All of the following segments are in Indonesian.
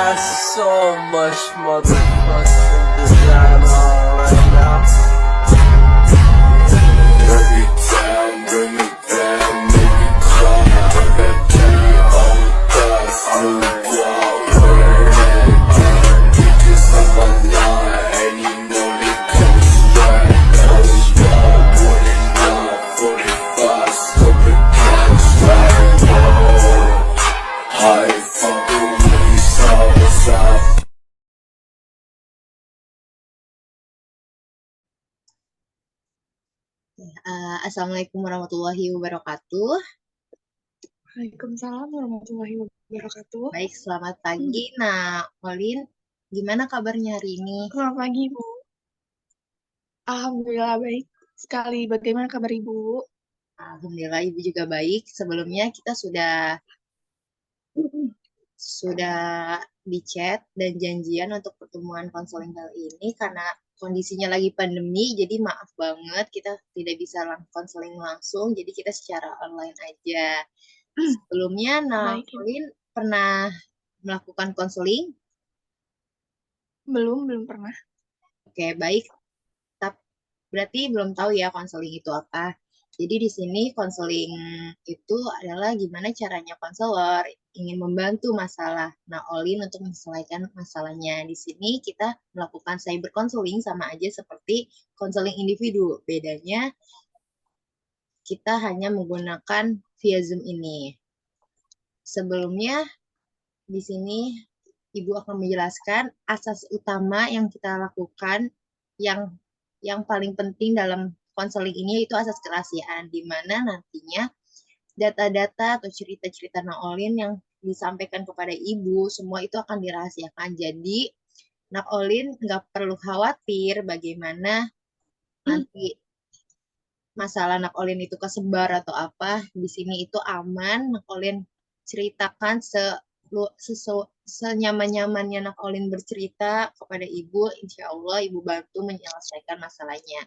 got so much motherfucking designer right now. Break it down, bring it down, make it drop. Bring that booty on the smooth walk. Burn that down, bitches on my line, and you know they come straight. Cold up, wooden line, 45, scooping cash right. High fucking we saw what's up. Assalamualaikum warahmatullahi wabarakatuh. Waalaikumsalam warahmatullahi wabarakatuh. Baik, selamat pagi. Nah, Olin, gimana kabarnya hari ini? Selamat pagi, Bu. Alhamdulillah baik sekali. Bagaimana kabar Ibu? Alhamdulillah, Ibu juga baik. Sebelumnya kita sudah di chat dan janjian untuk pertemuan konseling kali ini karena kondisinya lagi pandemi, jadi maaf banget kita tidak bisa konseling langsung, jadi kita secara online aja. Sebelumnya, Baik, Ibu. Olin pernah melakukan konseling? Belum pernah. Oke, baik. Berarti belum tahu ya konseling itu apa. Jadi di sini konseling itu adalah gimana caranya konselor ingin membantu masalah. Nah, Olin untuk menyelesaikan masalahnya. Di sini kita melakukan cyber counseling sama aja seperti konseling individu. Bedanya kita hanya menggunakan via Zoom ini. Sebelumnya di sini Ibu akan menjelaskan asas utama yang kita lakukan yang paling penting dalam konseling ini yaitu asas kerahasiaan, di mana nantinya data-data atau cerita-cerita Naolin yang disampaikan kepada Ibu, semua itu akan dirahasiakan. Jadi, Naolin nggak perlu khawatir bagaimana nanti masalah Naolin itu kesebar atau apa. Di sini itu aman, Naolin ceritakan senyaman-nyamannya Naolin bercerita kepada Ibu, insya Allah Ibu bantu menyelesaikan masalahnya.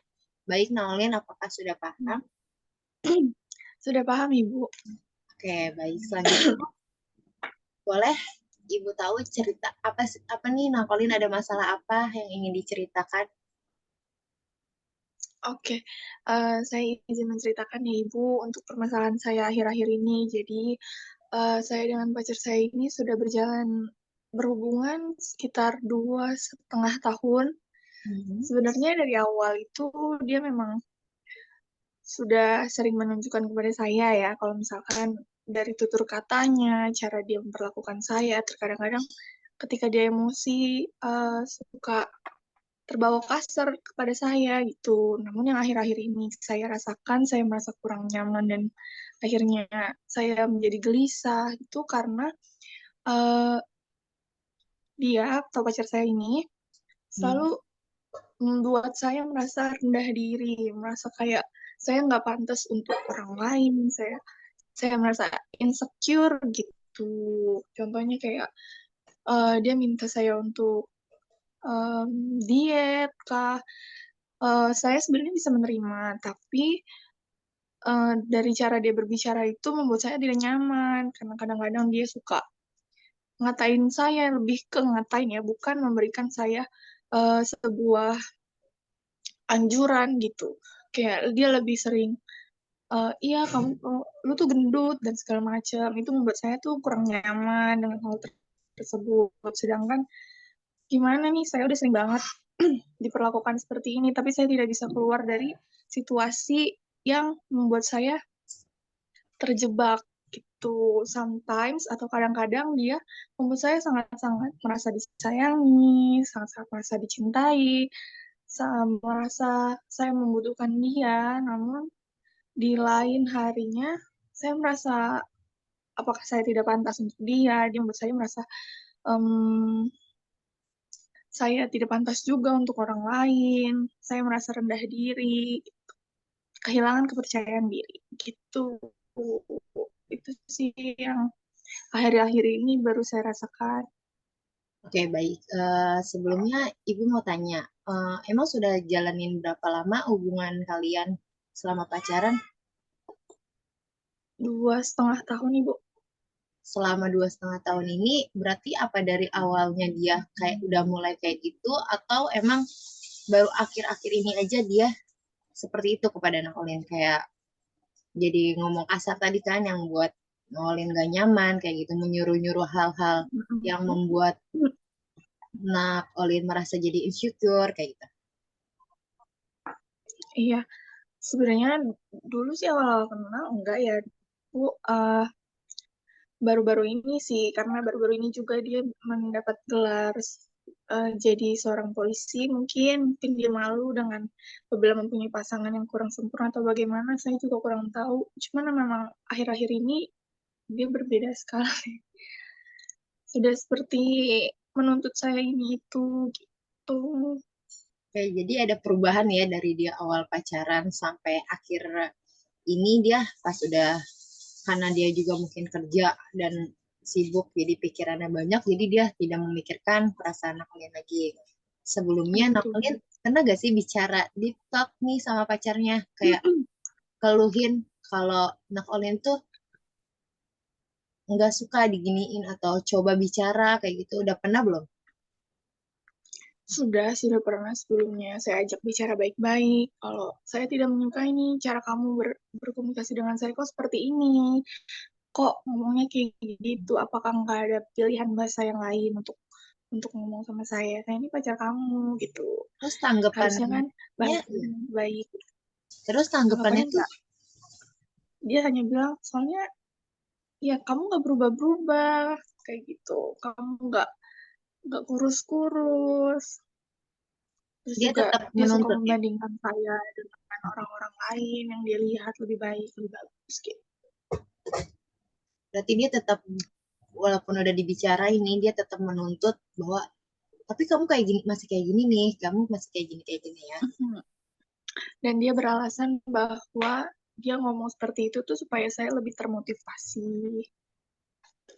Baik, Naolin, apakah sudah paham? Sudah paham, Ibu. Oke, baik. Selanjutnya, boleh Ibu tahu cerita apa nih, Naolin ada masalah apa yang ingin diceritakan? Oke, saya izin menceritakan ya Ibu untuk permasalahan saya akhir-akhir ini. Jadi, saya dengan pacar saya ini sudah berhubungan sekitar 2,5 tahun. Sebenarnya dari awal itu dia memang sudah sering menunjukkan kepada saya ya, kalau misalkan dari tutur katanya, cara dia memperlakukan saya, terkadang-kadang ketika dia emosi suka terbawa kasar kepada saya gitu. Namun yang akhir-akhir ini saya rasakan, saya merasa kurang nyaman dan akhirnya saya menjadi gelisah itu karena dia atau pacar saya ini selalu membuat saya merasa rendah diri, merasa kayak saya nggak pantas untuk orang lain, saya merasa insecure gitu. Contohnya kayak dia minta saya untuk diet kah. Saya sebenarnya bisa menerima, tapi dari cara dia berbicara itu membuat saya tidak nyaman, karena kadang-kadang dia suka ngatain saya, lebih ke ngatain ya, bukan memberikan saya sebuah anjuran gitu. Kayak dia lebih sering, iya kamu, lu tuh gendut dan segala macam. Itu membuat saya tuh kurang nyaman dengan hal tersebut. Sedangkan gimana nih, saya udah sering banget diperlakukan seperti ini, tapi saya tidak bisa keluar dari situasi yang membuat saya terjebak gitu. Sometimes atau kadang-kadang dia membuat saya sangat-sangat merasa disayangi, sangat-sangat merasa dicintai, merasa saya membutuhkan dia, namun di lain harinya saya merasa apakah saya tidak pantas untuk dia membuat saya merasa saya tidak pantas juga untuk orang lain, saya merasa rendah diri, kehilangan kepercayaan diri, gitu. Itu sih yang akhir-akhir ini baru saya rasakan. Oke, baik. Sebelumnya Ibu mau tanya, emang sudah jalanin berapa lama hubungan kalian selama pacaran? 2,5 tahun, Ibu. selama 2,5 tahun ini berarti apa dari awalnya dia kayak udah mulai kayak gitu atau emang baru akhir-akhir ini aja dia seperti itu kepada Nakolin kayak jadi ngomong kasar tadi kan yang buat Nakolin gak nyaman kayak gitu menyuruh-nyuruh hal-hal yang membuat Nakolin merasa jadi insecure kayak gitu. Iya, sebenarnya dulu sih awal-awal kenal enggak ya, Bu. Baru-baru ini sih, karena baru-baru ini juga dia mendapat gelar jadi seorang polisi. Mungkin dia malu dengan apabila mempunyai pasangan yang kurang sempurna atau bagaimana, saya juga kurang tahu. Cuman memang akhir-akhir ini dia berbeda sekali. Sudah seperti menuntut saya ini itu gitu. Oke, jadi ada perubahan ya dari dia awal pacaran sampai akhir ini dia pas udah karena dia juga mungkin kerja dan sibuk jadi pikirannya banyak jadi dia tidak memikirkan perasaan Nakolin lagi. Sebelumnya Nakolin Betul. pernah gak sih bicara deep talk nih sama pacarnya kayak keluhin kalau Nakolin tuh nggak suka diginiin atau coba bicara kayak gitu udah pernah belum? Sudah pernah sebelumnya saya ajak bicara baik-baik. Kalau saya tidak menyukai nih cara kamu berkomunikasi dengan saya kok seperti ini. Kok ngomongnya kayak gitu? Apakah nggak ada pilihan bahasa yang lain untuk ngomong sama saya? Saya ini pacar kamu gitu. Terus Harusnya tanggapannya kan bahasa yang baik. terus tanggapannya Tanggapannya tuh enggak. Dia hanya bilang, soalnya ya kamu nggak berubah-berubah kayak gitu. Kamu nggak kurus-kurus. Terus dia juga tetap dia suka menuntut ya. membandingkan saya dengan orang-orang lain yang dia lihat lebih baik, lebih bagus gitu. Berarti dia tetap walaupun udah dibicarain nih dia tetap menuntut bahwa tapi kamu kayak gini masih kayak gini nih, kamu masih kayak gini ya. Dan dia beralasan bahwa dia ngomong seperti itu tuh supaya saya lebih termotivasi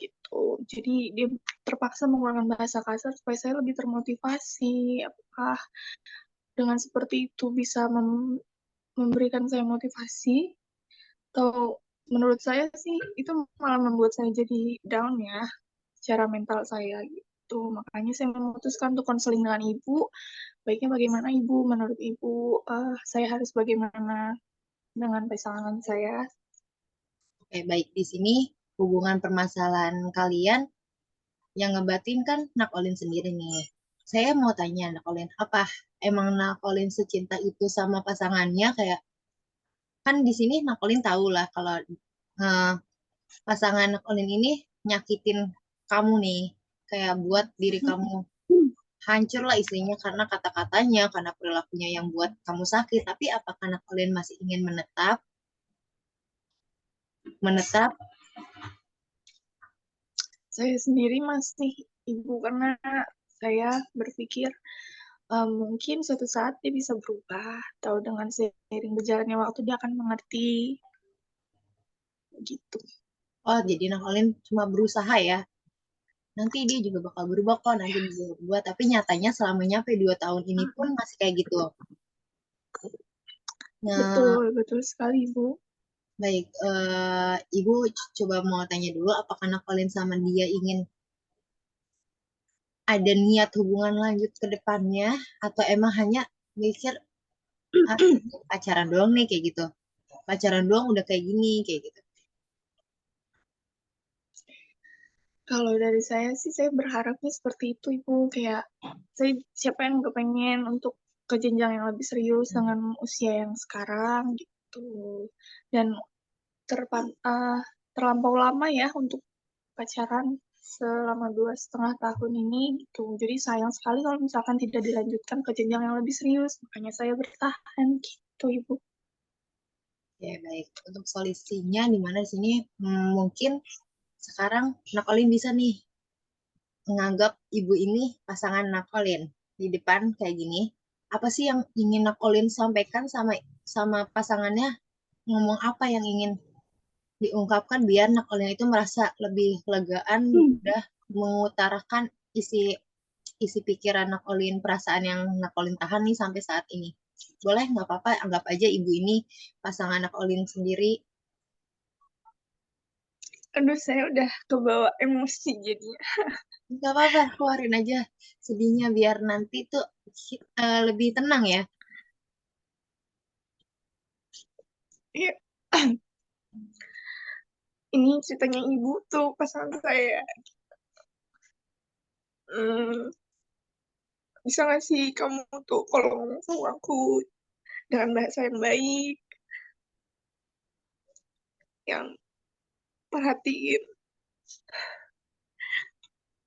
gitu. Jadi dia terpaksa menggunakan bahasa kasar supaya saya lebih termotivasi. Apakah dengan seperti itu bisa memberikan saya motivasi? Atau menurut saya sih itu malah membuat saya jadi down ya secara mental saya gitu. Makanya saya memutuskan untuk konseling dengan ibu. Baiknya bagaimana ibu? Menurut ibu, saya harus bagaimana dengan pasangan saya? Oke, baik di sini hubungan permasalahan kalian yang ngebatin kan Nakolin sendiri nih. Saya mau tanya Nakolin, apa emang Nakolin secinta itu sama pasangannya kayak kan di sini Nakolin tahu lah kalau eh, pasangan Nakolin ini nyakitin kamu nih, kayak buat diri kamu hancur lah istilahnya karena kata-katanya, karena perilakunya yang buat kamu sakit. Tapi apakah kalian masih ingin menetap, menetap? Saya sendiri masih ibu karena saya berpikir mungkin suatu saat dia bisa berubah atau dengan seiring berjalannya waktu dia akan mengerti gitu. Oh, jadi kalian cuma berusaha ya. Nanti dia juga bakal berubah kok, nanti dia berubah. Tapi nyatanya selama nyampe 2 tahun ini pun masih kayak gitu. Nah, Betul, betul sekali ibu. baik, Ibu coba mau tanya dulu, apakah kalian sama dia ingin ada niat hubungan lanjut ke depannya, atau emang hanya mikir ah, pacaran doang nih kayak gitu, pacaran doang udah kayak gini kayak gitu. Kalau dari saya sih saya berharapnya seperti itu ibu, kayak saya siapa yang nggak pengen untuk ke jenjang yang lebih serius dengan usia yang sekarang gitu. Dan terlampau lama ya untuk pacaran selama 2,5 tahun ini gitu. Jadi sayang sekali kalau misalkan tidak dilanjutkan ke jenjang yang lebih serius. Makanya saya bertahan gitu ibu. Ya baik, untuk solusinya di mana di sini mungkin sekarang Nakolin bisa nih menganggap ibu ini pasangan Nakolin di depan kayak gini. Apa sih yang ingin Nakolin sampaikan sama sama pasangannya? Ngomong apa yang ingin diungkapkan biar Nakolin itu merasa lebih legaan udah mengutarakan isi isi pikiran Nakolin, perasaan yang Nakolin tahan nih sampai saat ini. Boleh nggak apa-apa, anggap aja ibu ini pasangan Nakolin sendiri. Aduh, saya udah kebawa emosi jadinya. Nggak apa-apa, keluarin aja sedihnya biar nanti tuh lebih tenang ya. Iya, ini ceritanya ibu tuh pasangan saya. Hmm, bisa nggak sih kamu tuh kalau ngomong sama aku dengan bahasa yang baik, yang perhatiin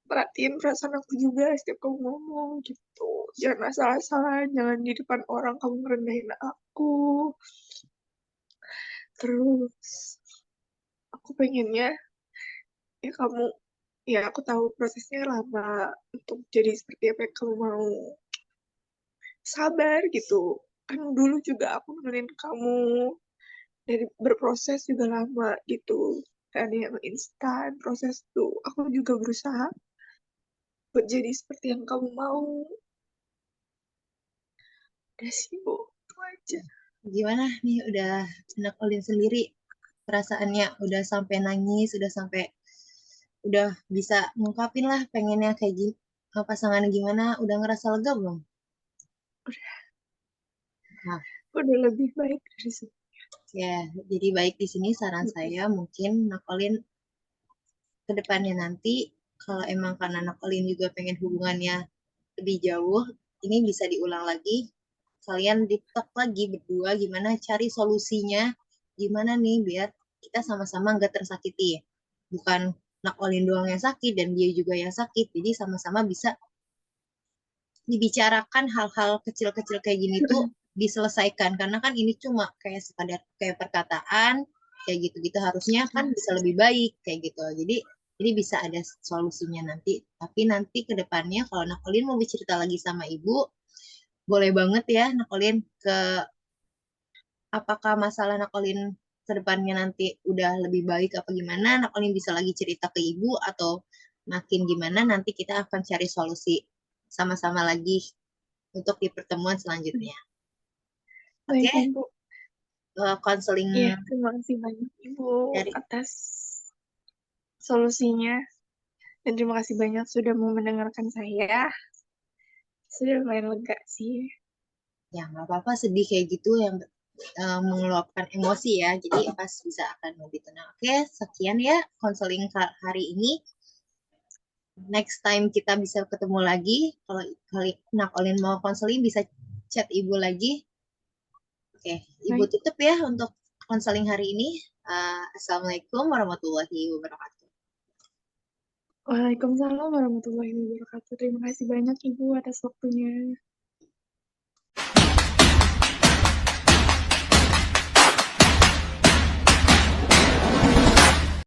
perhatiin perasaan aku juga setiap kamu ngomong gitu. Jangan asal-asalan, jangan di depan orang kamu ngerendahin aku. Terus aku pengennya ya kamu, ya aku tahu prosesnya lama untuk jadi seperti apa yang kamu mau. Sabar gitu. Kan dulu juga aku nemenin kamu dari berproses juga lama gitu. Gak ada yang instan proses tuh. Aku juga berusaha buat jadi seperti yang kamu mau. Udah sih, Bu. Itu aja. Gimana nih udah nakolin sendiri perasaannya, udah sampai nangis, udah bisa ngungkapin lah pengennya kayak gini, pasangannya gimana, udah ngerasa lega belum? Nah, Udah lebih baik dari sebelumnya. ya, jadi baik di sini saran saya mungkin nakolin ke depannya nanti kalau emang karena nakolin juga pengen hubungannya lebih jauh, ini bisa diulang lagi. Kalian di talk lagi berdua gimana cari solusinya, gimana nih biar kita sama-sama nggak tersakiti. Bukan nakolin doang yang sakit dan dia juga yang sakit. Jadi sama-sama bisa dibicarakan hal-hal kecil-kecil kayak gini tuh diselesaikan karena kan ini cuma kayak sekadar kayak perkataan kayak gitu-gitu harusnya kan bisa lebih baik kayak gitu. Jadi bisa ada solusinya nanti. Tapi nanti ke depannya kalau Nakolin mau bercerita lagi sama ibu, boleh banget ya Nakolin ke apakah masalah Nakolin ke depannya nanti udah lebih baik apa gimana, Nakolin bisa lagi cerita ke ibu atau makin gimana nanti kita akan cari solusi sama-sama lagi untuk di pertemuan selanjutnya. Oke, Baik, Ibu. konseling Iya, terima kasih banyak Ibu dari atas solusinya. Dan terima kasih banyak sudah mau mendengarkan saya. Sudah lumayan lega sih. ya nggak apa-apa sedih kayak gitu yang mengeluapkan emosi ya. Jadi pas bisa akan lebih tenang. Oke, sekian ya konseling hari ini. Next time kita bisa ketemu lagi. Kalau kali Nakolin mau konseling bisa chat ibu lagi. Oke, ibu Baik. tutup ya untuk konseling hari ini. Assalamualaikum warahmatullahi wabarakatuh. Waalaikumsalam warahmatullahi wabarakatuh. Terima kasih banyak Ibu atas waktunya.